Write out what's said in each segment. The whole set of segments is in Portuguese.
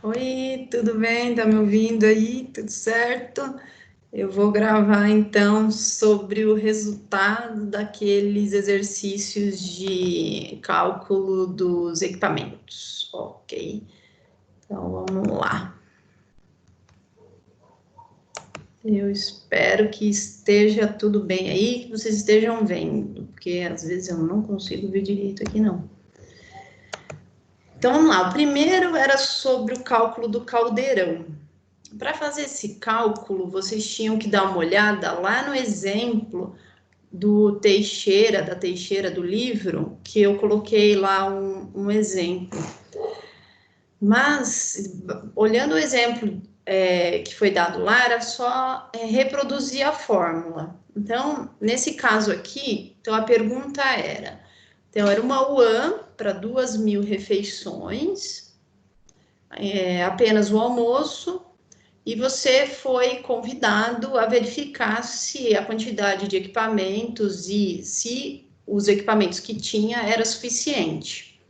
Oi, tudo bem? Tá me ouvindo aí? Tudo certo? Eu vou gravar então sobre o resultado daqueles exercícios de cálculo dos equipamentos. Ok, então vamos lá. Eu espero que esteja tudo bem aí, que vocês estejam vendo, porque às vezes eu não consigo ver direito aqui não. Então vamos lá, o primeiro era sobre o cálculo do caldeirão. Para fazer esse cálculo, vocês tinham que dar uma olhada lá no exemplo do Teixeira, da Teixeira do livro, que eu coloquei lá um exemplo. Mas, olhando o exemplo que foi dado lá, era só reproduzir a fórmula. Então, nesse caso aqui, então a pergunta era, então era uma UAM para 2.000 refeições, apenas o almoço, e você foi convidado a verificar se a quantidade de equipamentos e se os equipamentos que tinha era suficiente.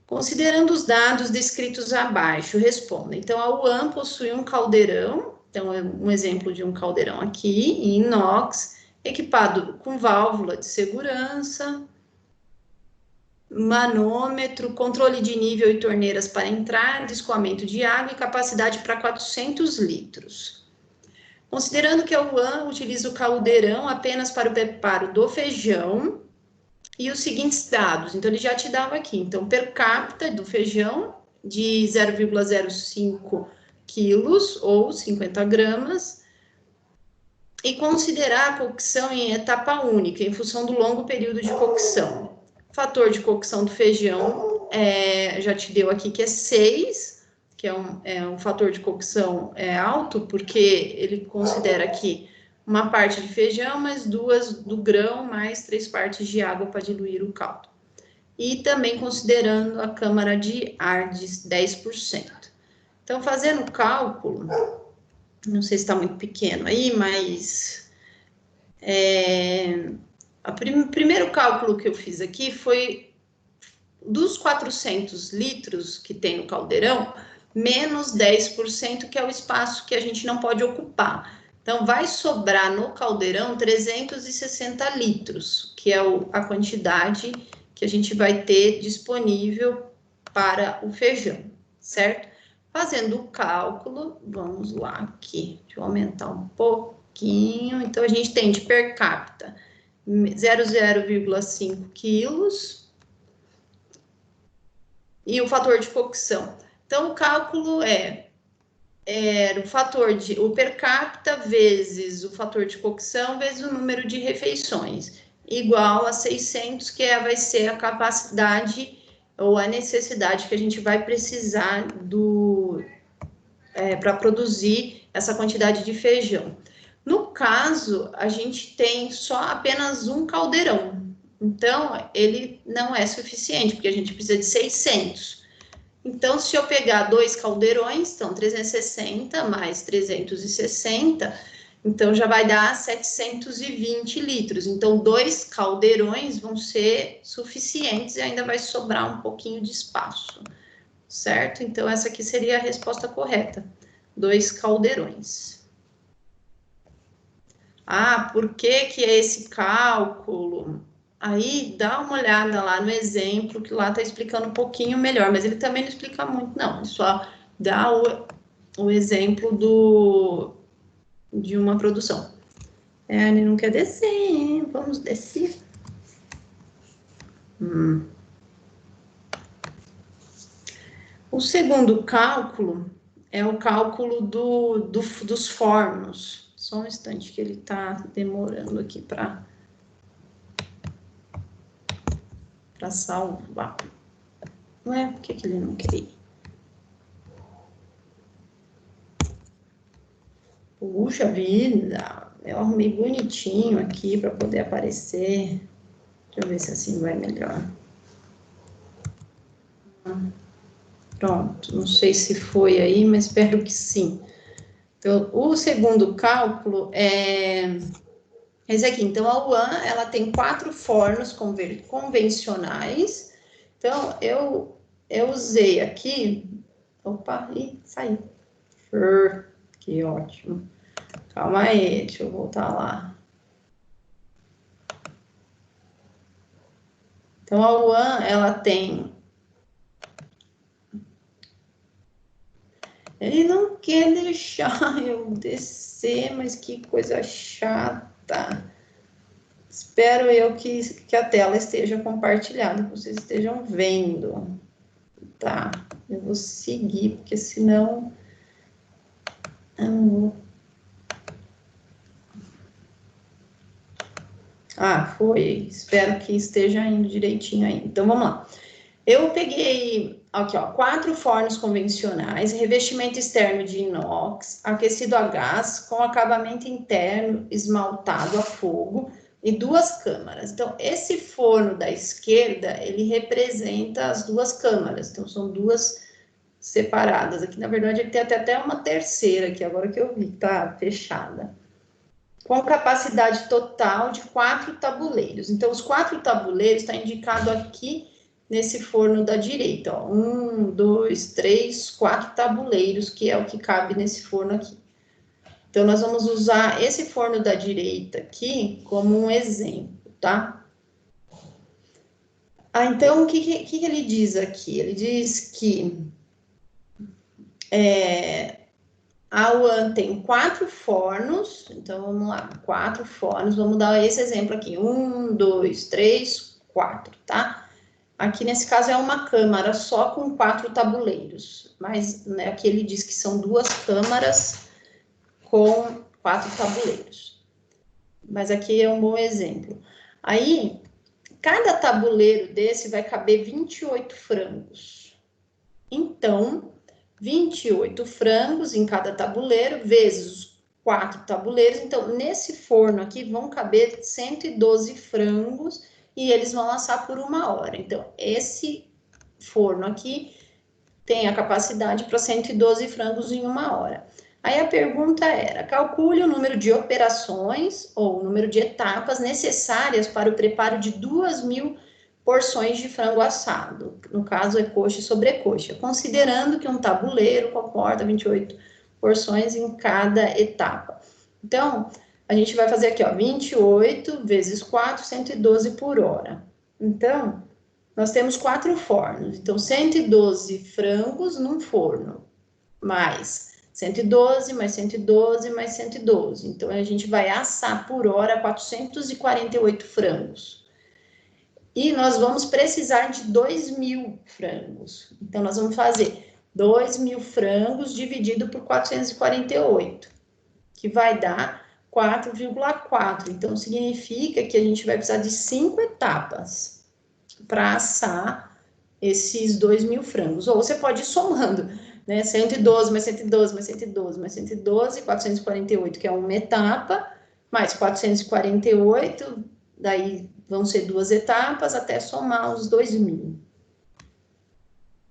Considerando os dados descritos abaixo, responda. Então, a UAM possui um caldeirão, então é um exemplo de um caldeirão aqui, em inox, equipado com válvula de segurança, manômetro, controle de nível e torneiras para entrar, escoamento de água e capacidade para 400 litros. Considerando que a UAM utiliza o caldeirão apenas para o preparo do feijão e os seguintes dados. Então, ele já te dava aqui. Então, per capita do feijão de 0,05 quilos ou 50 gramas. E considerar a cocção em etapa única, em função do longo período de cocção. Fator de cocção do feijão, já te deu aqui que é 6, que é um fator de cocção alto, porque ele considera aqui uma parte de feijão, mais 2 do grão, mais 3 partes de água para diluir o caldo. E também considerando a câmara de ar de 10%. Então, fazendo o cálculo, não sei se está muito pequeno aí, mas o primeiro cálculo que eu fiz aqui foi dos 400 litros que tem no caldeirão, menos 10%, que é o espaço que a gente não pode ocupar. Então, vai sobrar no caldeirão 360 litros, que é a quantidade que a gente vai ter disponível para o feijão, certo? Fazendo o cálculo, vamos lá aqui, deixa eu aumentar um pouquinho. Então, a gente tem de per capita 0,5 quilos e o fator de cocção. Então, o cálculo o per capita vezes o fator de cocção vezes o número de refeições, igual a 600, que vai ser a capacidade ou a necessidade que a gente vai precisar para produzir essa quantidade de feijão. No caso, a gente tem só apenas um caldeirão, então ele não é suficiente, porque a gente precisa de 600. Então, se eu pegar 2 caldeirões, então 360 mais 360, então já vai dar 720 litros. Então, 2 caldeirões vão ser suficientes e ainda vai sobrar um pouquinho de espaço, certo? Então, essa aqui seria a resposta correta. 2 caldeirões. Ah, por que que é esse cálculo? Aí dá uma olhada lá no exemplo, que lá está explicando um pouquinho melhor, mas ele também não explica muito, não. Ele só dá o exemplo de uma produção. Ele não quer descer, vamos descer. O segundo cálculo é o cálculo dos fornos. Só um instante que ele está demorando aqui para salvar. Ué, por que ele não quer ir? Puxa vida, eu arrumei bonitinho aqui para poder aparecer. Deixa eu ver se assim vai melhor. Pronto, não sei se foi aí, mas espero que sim. Então, o segundo cálculo é esse aqui. Então, a UAM, ela tem 4 fornos convencionais. Então, eu usei aqui Opa, ih, saí. Que ótimo. Calma aí, deixa eu voltar lá. Então, a UAN, ela tem... Ele não quer deixar eu descer, mas que coisa chata. Espero eu que a tela esteja compartilhada, que vocês estejam vendo. Tá, eu vou seguir, porque senão... Ah, foi. Espero que esteja indo direitinho aí. Então, vamos lá. Eu peguei, aqui, ó, 4 fornos convencionais, revestimento externo de inox, aquecido a gás, com acabamento interno esmaltado a fogo e 2 câmaras. Então, esse forno da esquerda, ele representa as 2 câmaras. Então, são 2 separadas. Aqui, na verdade, ele tem até uma terceira aqui, agora que eu vi, tá fechada. Com capacidade total de 4 tabuleiros. Então, os 4 tabuleiros está indicado aqui nesse forno da direita, ó. 1, 2, 3, 4 tabuleiros, que é o que cabe nesse forno aqui. Então, nós vamos usar esse forno da direita aqui como um exemplo, tá? Ah, então, o que ele diz aqui? Ele diz que a UAN tem 4 fornos, então vamos lá, 4 fornos, vamos dar esse exemplo aqui, 1, 2, 3, 4, tá? Aqui nesse caso é uma câmara só com 4 tabuleiros, mas né, aqui ele diz que são 2 câmaras com 4 tabuleiros. Mas aqui é um bom exemplo. Aí, cada tabuleiro desse vai caber 28 frangos. Então, 28 frangos em cada tabuleiro, vezes os 4 tabuleiros. Então, nesse forno aqui vão caber 112 frangos e eles vão assar por 1 hora. Então, esse forno aqui tem a capacidade para 112 frangos em 1 hora. Aí a pergunta era, calcule o número de operações ou o número de etapas necessárias para o preparo de 2.000 porções de frango assado. No caso, é coxa e sobrecoxa, considerando que um tabuleiro comporta 28 porções em cada etapa. Então, a gente vai fazer aqui, ó, 28 vezes 4, 112 por hora. Então, nós temos 4 fornos. Então, 112 frangos num forno, mais 112, mais 112, mais 112. Então, a gente vai assar por hora 448 frangos. E nós vamos precisar de 2.000 frangos. Então, nós vamos fazer 2.000 frangos dividido por 448, que vai dar 4,4. Então, significa que a gente vai precisar de 5 etapas para assar esses 2.000 frangos. Ou você pode ir somando, né? 112, mais 112, mais 112, mais 112, 448, que é uma etapa, mais 448, daí vão ser 2 etapas, até somar os 2.000.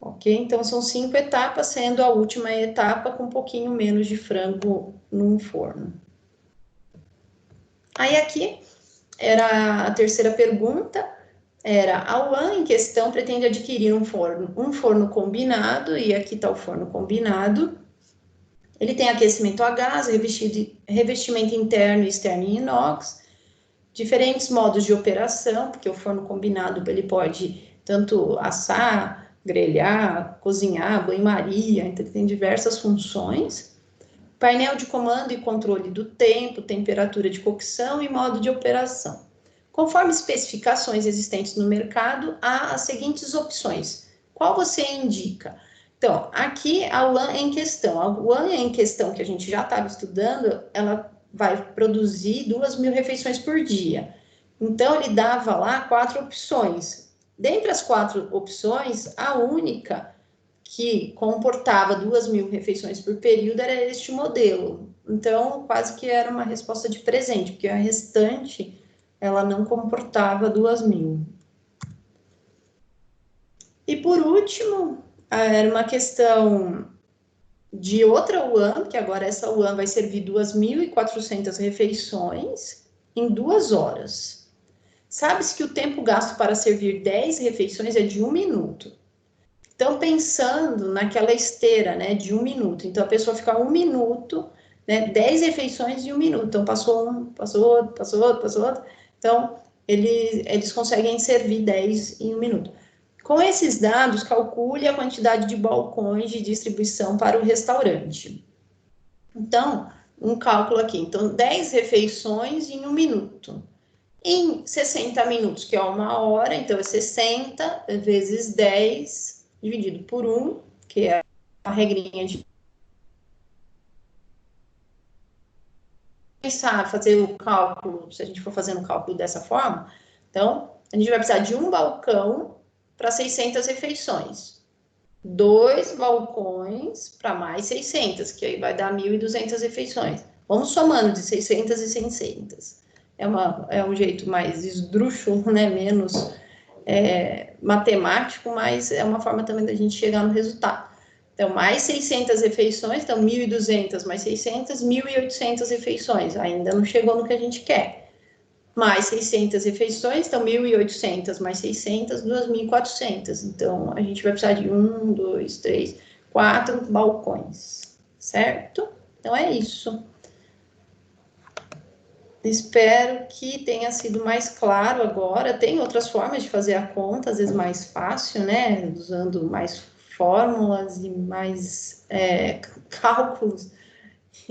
Ok? Então, são 5 etapas, sendo a última etapa com um pouquinho menos de frango num forno. Aí, aqui, era a terceira pergunta, era, a UAN em questão pretende adquirir um forno combinado, e aqui está o forno combinado. Ele tem aquecimento a gás, revestimento interno e externo em inox, diferentes modos de operação, porque o forno combinado ele pode tanto assar, grelhar, cozinhar, banho-maria, então tem diversas funções. Painel de comando e controle do tempo, temperatura de cocção e modo de operação. Conforme especificações existentes no mercado, há as seguintes opções. Qual você indica? Então, aqui a UAN em questão. A UAN em questão que a gente já estava estudando, ela vai produzir 2.000 refeições por dia. Então, ele dava lá 4 opções. Dentre as 4 opções, a única que comportava 2.000 refeições por período era este modelo. Então, quase que era uma resposta de presente, porque a restante, ela não comportava 2.000. E, por último, era uma questão de outra UAN, que agora essa UAN vai servir 2.400 refeições em 2 horas. Sabe-se que o tempo gasto para servir 10 refeições é de 1 minuto. Então, pensando naquela esteira, né, de 1 minuto. Então, a pessoa fica 1 minuto, né, 10 refeições em 1 minuto. Então, passou um, passou outro, passou outro, passou outro. Então, eles conseguem servir 10 em 1 minuto. Com esses dados, calcule a quantidade de balcões de distribuição para o restaurante. Então, um cálculo aqui. Então, 10 refeições em 1 minuto. Em 60 minutos, que é 1 hora, então é 60 vezes 10 dividido por 1, que é a regrinha de pensar, fazer o cálculo, se a gente for fazendo o cálculo dessa forma, então, a gente vai precisar de um balcão para 600 refeições. 2 balcões para mais 600, que aí vai dar 1.200 refeições. Vamos somando de 600 e 600. É um jeito mais esdrúxulo, né? Menos matemático, mas é uma forma também da gente chegar no resultado. Então, mais 600 refeições, então 1.200 mais 600, 1.800 refeições. Ainda não chegou no que a gente quer. Mais 600 refeições, então 1.800 mais 600, 2.400. Então, a gente vai precisar de 1, 2, 3, 4 balcões, certo? Então, é isso. Espero que tenha sido mais claro agora. Tem outras formas de fazer a conta, às vezes mais fácil, né? Usando mais fórmulas e mais cálculos,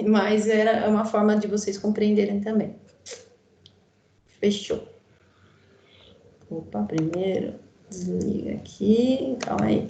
mas era uma forma de vocês compreenderem também. Fechou. Opa, primeiro desliga aqui, calma aí.